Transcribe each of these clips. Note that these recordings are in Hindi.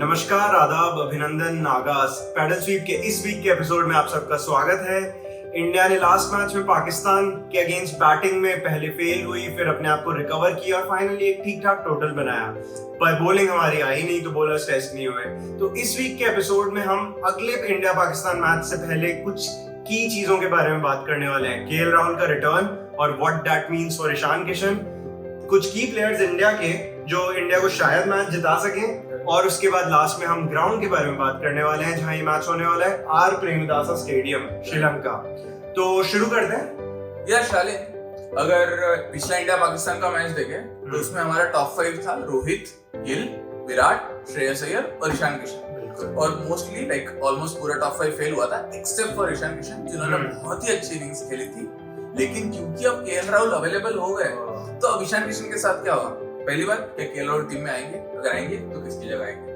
नमस्कार, आदाब, अभिनंदन, नागास। पैडल स्वीप के इस वीक के एपिसोड में आप सबका स्वागत है। इंडिया ने लास्ट मैच में पाकिस्तान के अगेंस्ट बैटिंग में पहले फेल हुई, फिर अपने आप को रिकवर किया और फाइनली एक ठीक ठाक टोटल बनाया। पर बॉलिंग हमारी आई नहीं तो बॉलर्स टेस्ट नहीं हुए। तो इस वीक के एपिसोड में हम अगले इंडिया पाकिस्तान मैच से पहले कुछ की चीजों के बारे में बात करने वाले हैं। केएल राहुल का रिटर्न और what that means for Ishan Kishan, कुछ की प्लेयर्स इंडिया के जो इंडिया को शायद मैच जिता सकें, और उसके बाद लास्ट में हम ग्राउंड के बारे में बात करने वाले हैं जहां ये मैच होने वाला है आर प्रेमदासा स्टेडियम, श्रीलंका। तो शुरू करते हैं। यार शालिन, अगर पिछला इंडिया पाकिस्तान का मैच देखे तो उसमें हमारा टॉप 5 था रोहित, गिल, विराट, श्रेयस अय्यर और ईशान किशन। और मोस्टली लाइक ऑलमोस्ट पूरा टॉप 5 फेल हुआ था एक्सेप्ट फॉर ईशान किशन जिन्होंने बहुत ही अच्छी इनिंग्स खेली थी। लेकिन क्योंकि अब केएल राहुल अवेलेबल हो गए तो अब ईशान किशन के साथ क्या होगा? पहली बार क्या केएल राहुल टीम में आएंगे? अगर आएंगे तो किसकी जगह आएंगे?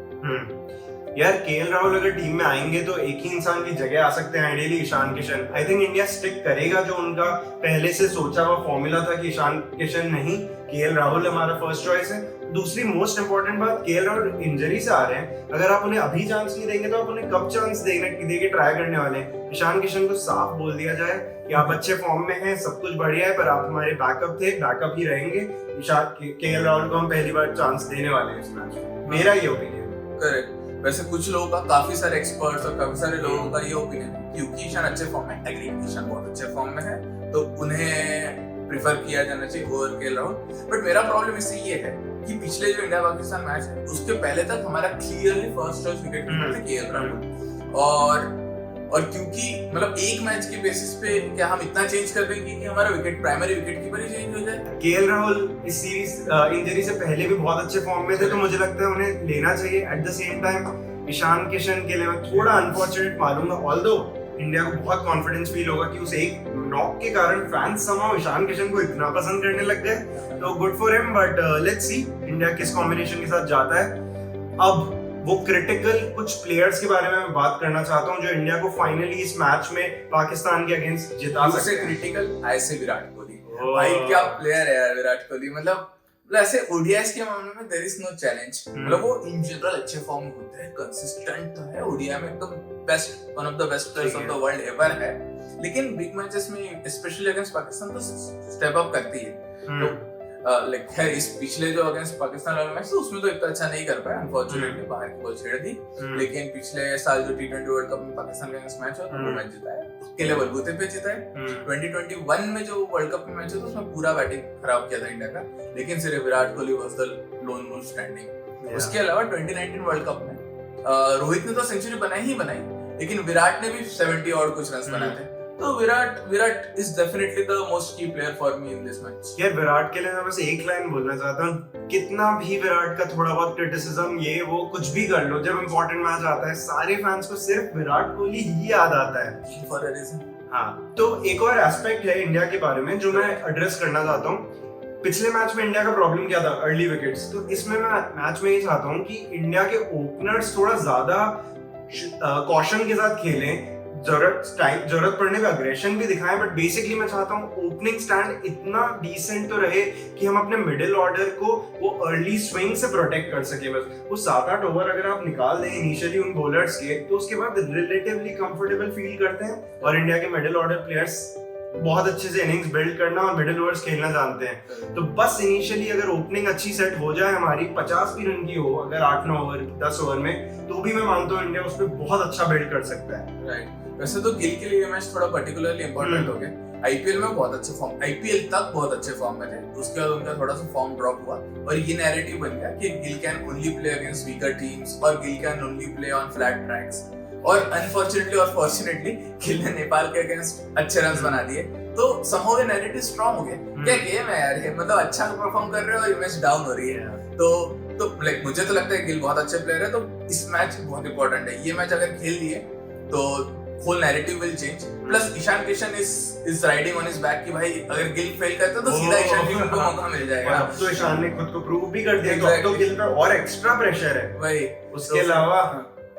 यार केएल राहुल अगर टीम में आएंगे तो एक ही इंसान की जगह आ सकते हैं, ideally Ishan Kishan. I think India stick करेगा जो उनका पहले से सोचा हुआ फॉर्मूला था कि ईशान किशन नहीं, केएल राहुल हमारा फर्स्ट चॉइस है। दूसरी मोस्ट इंपॉर्टेंट बात, केएल राहुल इंजरी से आ रहे हैं, अगर आप उन्हें अभी चांस नहीं देंगे तो आप उन्हें कब चांस देके ट्राई करने वाले हैं? ईशान किशन को साफ बोल दिया जाए कि आप अच्छे फॉर्म में हैं, सब कुछ बढ़िया है, पर आप हमारे बैकअप थे, बैकअप ही रहेंगे। केएल राहुल को हम पहली बार चांस देने वाले हैं इस मैच में, मेरा ये ओपिनियन। करेक्ट। वैसे कुछ लोगों का, काफी सारे एक्सपर्ट्स और काफी सारे लोगों का ये ओपिनियन है क्योंकि ईशान अच्छे फॉर्म में, एग्री, ईशान बहुत अच्छे फॉर्म में है तो उन्हें प्रिफर किया जाना चाहिए ओवर केएल राहुल। बट मेरा प्रॉब्लम इससे ये है कि पिछले जो इंडिया पाकिस्तान मैच है उसके पहले तक हमारा clearly first choice wicket keeper थे केएल राहुल। और क्योंकि मतलब एक मैच के बेसिस पे क्या हम इतना चेंज कर देंगे कि हमारा प्राइमरी विकेट कीपर ही चेंज हो जाए? केएल राहुल इस सीरीज इंजरी से पहले भी बहुत अच्छे फॉर्म में थे, तो मुझे लगता है उन्हें लेना चाहिए। At the same time Ishan Kishan के लिए मैं थोड़ा अनफॉर्चुनेट मानूंगा, ऑल्दो इंडिया को बहुत कॉन्फिडेंस फील होगा कि उस एक नॉक के कारण फैंस समहाउ ईशान किशन को इतना पसंद करने लग गए, तो good for him. But let's see India किस कॉम्बिनेशन के साथ जाता है। अब वो क्रिटिकल कुछ प्लेयर्स के बारे में मैं बात करना चाहता हूँ जो इंडिया को फाइनली इस मैच में पाकिस्तान के अगेंस्ट जिता सकते हैं। क्रिटिकल ऐसे विराट कोहली, भाई क्या प्लेयर है यार विराट कोहली। मतलब ऐसे ओडीआईस के मामले में देयर इज नो चैलेंज। मतलब वो इन जनरल अच्छे फॉर्म में होते हैं, कंसिस्टेंट है, ओडीआई में एकदम best, one of the best players of the world ever है। लेकिन बिग मैचेस में स्पेशली अगेंस्ट पाकिस्तान तो स्टेप अप करती है। तो लाइक खैर इस पिछले जो अगेंस्ट पाकिस्तान वाला मैच था उसमें तो इतना अच्छा नहीं कर पाया, अनफॉर्चुनेटली बाहर की बॉल छेड़ दी। लेकिन पिछले साल जो T20 वर्ल्ड कप में पाकिस्तान के अगेंस्ट मैच हुआ वो मैच जीता है, अकेले बलबूते पे जीता है। 2021 में जो वर्ल्ड कप में मैच हुआ उसमें पूरा बैटिंग खराब किया था इंडिया का, लेकिन सिर्फ Virat Kohli was the lone wolf standing. उसके अलावा 2019 वर्ल्ड कप में रोहित ने तो सेंचुरी बनाई ही बनाई, लेकिन विराट ने भी 70 और कुछ रन बनाए थे। तो Virat is definitely the most key player for me in this match. यार विराट के लिए मैं बस एक लाइन बोलना चाहता हूँ, कितना भी विराट का थोड़ा बहुत क्रिटिसिज्म ये वो कुछ भी कर लो, जब इंपॉर्टेंट मैच आता है सारे फैंस को सिर्फ विराट कोहली ही याद आता है फॉर अ रीजन। हाँ, तो एक और एस्पेक्ट है इंडिया के बारे में जो मैं एड्रेस करना चाहता हूँ। पिछले मैच में इंडिया का प्रॉब्लम क्या था? Early wickets. तो इसमें मैं मैच में ये चाहता हूँ कि इंडिया के ओपनर्स थोड़ा ज्यादा कॉशन के साथ खेलें, जरूरत पड़ने पे अग्रेशन भी दिखाएं, बट बेसिकली मैं चाहता हूँ ओपनिंग स्टैंड इतना डिसेंट तो रहे कि हम अपने मिडिल ऑर्डर को वो अर्ली स्विंग से प्रोटेक्ट कर सके। बस वो 7-8 ओवर अगर आप निकाल दें इनिशियली उन बॉलर्स के, तो उसके बाद रिलेटिवली कंफर्टेबल फील करते हैं और इंडिया के मिडिल ऑर्डर प्लेयर्स बहुत अच्छे से इनिंग्स बिल्ड करना और मिडिल ओवर्स खेलना जानते हैं। तो बस इनिशियली अगर ओपनिंग अच्छी सेट हो जाए हमारी, 50 भी रन की हो अगर 8-9 ओवर 10 ओवर में, तो भी मैं मानता हूँ इंडिया उस पर बहुत अच्छा बिल्ड कर सकता है। राइट। वैसे तो गिल के लिए ये मैच थोड़ा पर्टिकुलरली इंपॉर्टेंट हो गया। आईपीएल में बहुत अच्छे फॉर्म, आईपीएल तक बहुत अच्छे फॉर्म में थे, उसके बाद उनका थोड़ा सा फॉर्म ड्रॉप हुआ और ये नैरेटिव बन गया कि Gill can only play against weaker teams और Gill can only play on flat tracks. और अनफॉर्चुनेटली और फॉर्चुनेटली गिल ने नेपाल के अगेंस्ट अच्छे रन्स बना दिए, तो समहाउ ये नैरेटिव स्ट्रांग हो गया। क्या गेम है यार ये, मतलब अच्छा परफॉर्म कर रहे हो और इमेज डाउन हो रही है। तो लाइक मुझे तो लगता है गिल बहुत अच्छे प्लेयर है, तो इस मैच बहुत इंपॉर्टेंट है। ये मैच अगर खेल दिए तो whole narrative will change. Plus Ishan Kishan is riding on his back कि भाई अगर गिल फेल करता तो सीधा ईशान किशन को मौका मिल जाएगा। अब तो ईशान ने खुद को प्रूव भी कर दिया, exactly. तो गिल पे और एक्स्ट्रा प्रेशर है भाई। उसके अलावा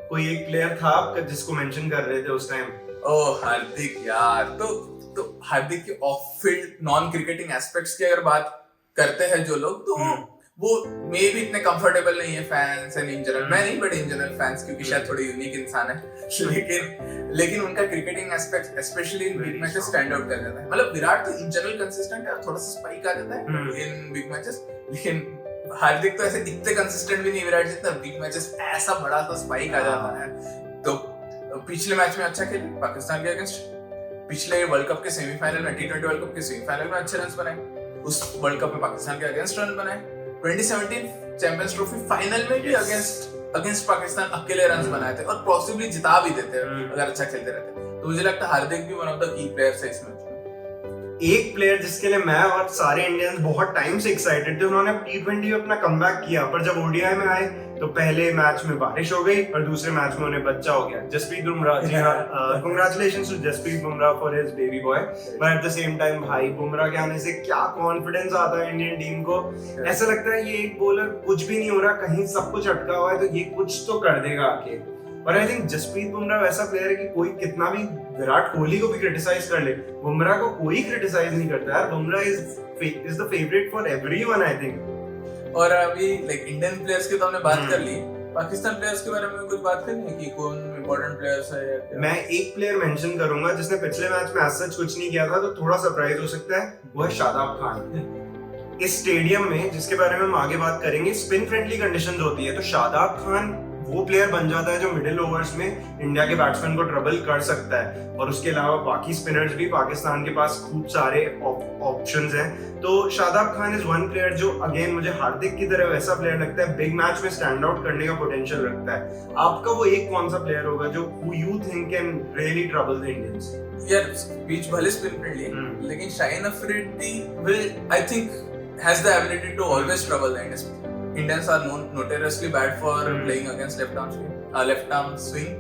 कोई एक प्लेयर था आपका जिसको मेंशन कर रहे थे उस टाइम? ओह हार्दिक यार। तो हार्दिक के of field non cricketing aspects की अगर बात करते हैं जो लोग, तो वो मे भी इतने कंफर्टेबल नहीं है फैंस एंड इन जनरल, मैं नहीं बट इन जनरल फैंस, क्योंकि शायद थोड़े यूनिक इंसान है लेकिन उनका cricketing aspect specially in big matches stand out कर जाता है। मतलब विराट तो इन जनरल कंसिस्टेंट है और थोड़ा सा स्पाइक आ जाता है इन बिग मैचेस, लेकिन हार्दिक तो ऐसे इतने कंसिस्टेंट भी नहीं विराट जितना बिग मैचेस ऐसा बड़ा सा स्पाइक आ जाता है। तो पिछले मैच में अच्छा खेले पाकिस्तान के अगेंस्ट, पिछले वर्ल्ड कप के सेमीफाइनल में T20 वर्ल्ड कप के सेमीफाइनल में अच्छे रन बनाए, उस वर्ल्ड कप में पाकिस्तान के अगेंस्ट रन बनाए, 2017 चैंपियंस ट्रॉफी फाइनल में भी अगेंस्ट पाकिस्तान अकेले रन बनाए थे और पॉसिबली जिता भी देते अगर अच्छा खेलते रहते। तो मुझे लगता है हार्दिक भी one of the key players है इस मैच में। एक प्लेयर जिसके लिए मैं और सारे इंडियंस बहुत टाइम से एक्साइटेड थे, उन्होंने T20 में अपना कमबैक किया, पर जब ओडीआई में आए तो पहले मैच में बारिश हो गई और दूसरे मैच में उन्हें बच्चा हो गया, जसप्रीत बुमराह। जी हाँ, congratulations to Jasprit Bumrah for his baby boy. But at the same time भाई, बुमराह के आने से क्या कॉन्फिडेंस आता है इंडियन टीम को। ऐसा लगता है ये एक बॉलर कुछ भी नहीं हो रहा, कहीं सब कुछ अटका हुआ है, तो ये कुछ तो कर देगा आके। और आई थिंक जसप्रीत बुमराह वैसा प्लेयर है कि कोई कितना भी विराट कोहली को भी क्रिटिसाइज कर ले, बुमराह को कोई क्रिटिसाइज नहीं करता यार। Bumrah is the favourite for everyone I think. और अभी लाइक इंडियन प्लेयर्स की तो हमने बात कर ली, पाकिस्तान प्लेयर्स के बारे में कुछ बात करनी है कि कौन इंपॉर्टेंट प्लेयर्स है या क्या? मैं एक प्लेयर मेंशन करूंगा जिसने पिछले मैच में ऐसा कुछ नहीं किया था, तो थोड़ा सरप्राइज हो सकता है, वो है शादाब खान। इस स्टेडियम में, जिसके बारे में हम आगे बात करेंगे, स्पिन फ्रेंडली कंडीशंस होती है, तो शादाब खान वो प्लेयर बन जाता है जो मिडिल ओवर्स में इंडिया के बैट्समैन को ट्रबल कर सकता है। और उसके अलावा बाकी स्पिनर्स भी, पाकिस्तान के पास खूब सारे ऑप्शंस हैं। तो Shadab Khan is one player जो अगेन मुझे हार्दिक की तरह वैसा प्लेयर लगता है, बिग मैच में स्टैंड आउट करने का पोटेंशियल रखता है। आपका वो एक कौन सा प्लेयर होगा जो you think can really trouble the Indians? यार पिच भले स्पिन फ्रेंडली है, लेकिन Shaheen Afridi will I think has the ability to always trouble the Indians. Indians are notoriously bad for playing against left arm swing.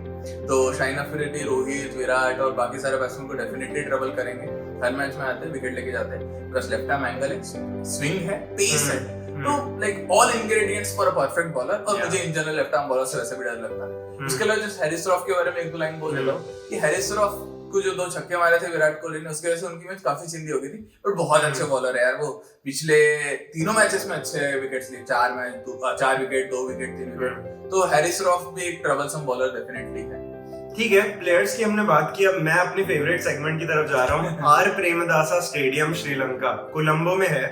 तो शाहीन अफरीदी, रोहित, विराट और बाकी सारे बैट्समैन को डेफिनेटली ट्रबल करेंगे। हर मैच में आते हैं, विकेट लेके जाते हैं, प्लस लेफ्ट आर्म एंगल है, स्विंग है, पेस है, तो like all ingredients for a perfect bowler. और मुझे in general left arm bowler से वैसे भी डर लगता है। उसके अलावा जस्ट हैरिस श्रॉफ के बारे में एक दो लाइन बोल देता हूँ कि हैरिस श्रॉफ को जो 2 छक्के मारे थे विराट कोहली ने, उसकी वजह से उनकी मैच काफी चिंदी हो गई थी। पर बहुत अच्छे बॉलर है यार वो, पिछले 3 मैचेस में अच्छे विकेट्स लिए, 4 विकेट, 2 विकेट, 3 विकेट। तो हैरिस श्रॉफ भी एक ट्रबलसम बॉलर डेफिनेटली है। ठीक है, प्लेयर्स की हमने बात की, अब मैं अपने फेवरेट सेगमेंट की तरफ जा रहा हूँ। आर प्रेमदासा स्टेडियम श्रीलंका, कोलंबो में है,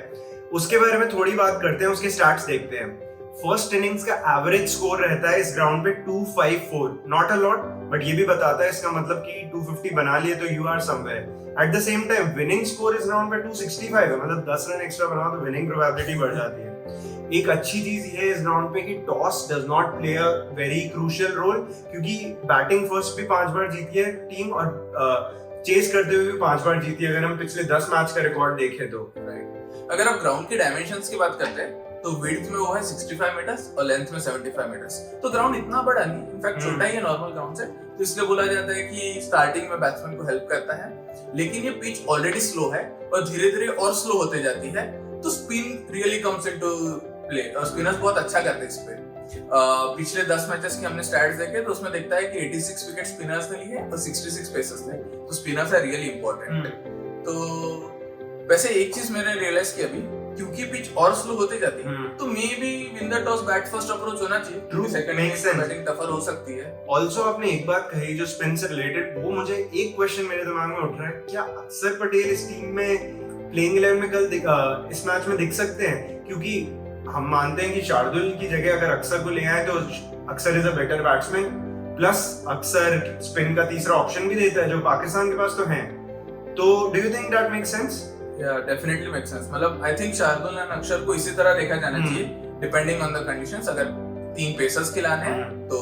उसके बारे में थोड़ी बात करते हैं, उसके स्टैट्स देखते हैं। फर्स्ट इनिंग्स का एवरेज स्कोर रहता है इस ग्राउंड पे 254, नॉट अ लॉट, बट ये भी बताता है इसका मतलब कि 250 बना लिए तो you are somewhere. At the same time winning score इस ग्राउंड पे 265 है, मतलब 10 रन एक्स्ट्रा बनाओ तो विनिंग प्रोबेबिलिटी बढ़ जाती है। एक अच्छी चीज ये है इस ग्राउंड पे कि toss does not play a very crucial role, क्योंकि बैटिंग फर्स्ट भी 5 बार जीती है टीम और चेस करते हुए भी 5 बार जीती है, अगर हम पिछले 10 मैच का रिकॉर्ड देखें तो। अगर आप ग्राउंड के डायमेंशंस की बात करते हैं तो विड्थ में वो है 65 मीटर्स और लेंथ में 75 मीटर्स। तो ग्राउंड इतना बड़ा नहीं, इनफैक्ट छोटा ही है नॉर्मल ग्राउंड से, तो इसलिए बोला जाता है कि स्टार्टिंग में बैट्समैन को हेल्प करता है। लेकिन ये पिच ऑलरेडी स्लो है और धीरे धीरे और स्लो होते जाती है, तो spin really comes into play और स्पिनर्स बहुत अच्छा करते हैं इस पे। पिछले 10 मैचेस के हमने स्टैट्स देखे तो उसमें दिखता है कि 86 विकेट स्पिनर्स ने लिए और 66 पेसर्स ने, तो स्पिनर्स आर रियली इंपॉर्टेंट। तो वैसे एक चीज मैंने रियलाइज की अभी, क्योंकि पिच और स्लो होते जाती है, तो may be win the toss bat first approach होना चाहिए, क्योंकि सेकंड इनिंग्स में बैटिंग टफर हो सकती है। ऑल्सो आपने एक बात कही जो स्पिन से रिलेटेड, वो मुझे एक क्वेश्चन मेरे दिमाग में उठ रहा है, क्या अक्षर पटेल इस टीम में प्लेइंग 11 में कल इस मैच में दिख सकते हैं? क्योंकि हम मानते हैं कि शार्दुल की जगह अगर अक्षर को ले आए तो अक्षर is a better batsman, plus अक्षर स्पिन का तीसरा ऑप्शन भी देता है जो पाकिस्तान के पास तो है। तो do you think that makes sense? Yeah, definitely makes sense. मतलब I think शार्दुल और अक्षर को इसी तरह देखा जाना चाहिए, डिपेंडिंग ऑन द कंडीशंस। अगर 3 पेसर्स खिलाने हैं तो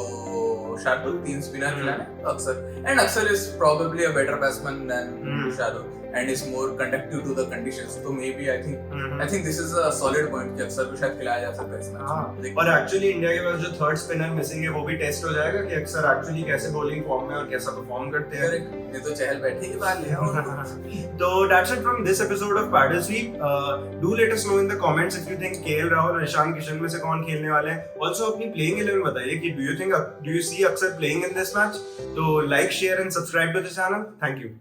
शार्दुल, 3 स्पिनर खिलाने तो Axar, and Axar is probably a better batsman than Shardul and is more conductive to the conditions. तो may be I think this is a solid point कि अक्षर को शायद खिलाया जा सकता है इस मैच में। और एक्चुअली इंडिया के पास जो थर्ड स्पिनर मिसिंग है वो भी टेस्ट हो जाएगा कि अक्षर एक्चुअली कैसे बॉलिंग फॉर्म में और कैसा परफॉर्म करते हैं। ये तो चहल बैठे ही बाहर ले आओ। तो that's it from this episode of Paddle Sweep. Do let us know in the comments if you think KL Rahul और ईशान किशन में से कौन खेलने वाले हैं। Also अपनी playing 11 बताइए कि do you see अक्षर playing in this match? तो like, share and subscribe to the channel. Thank you.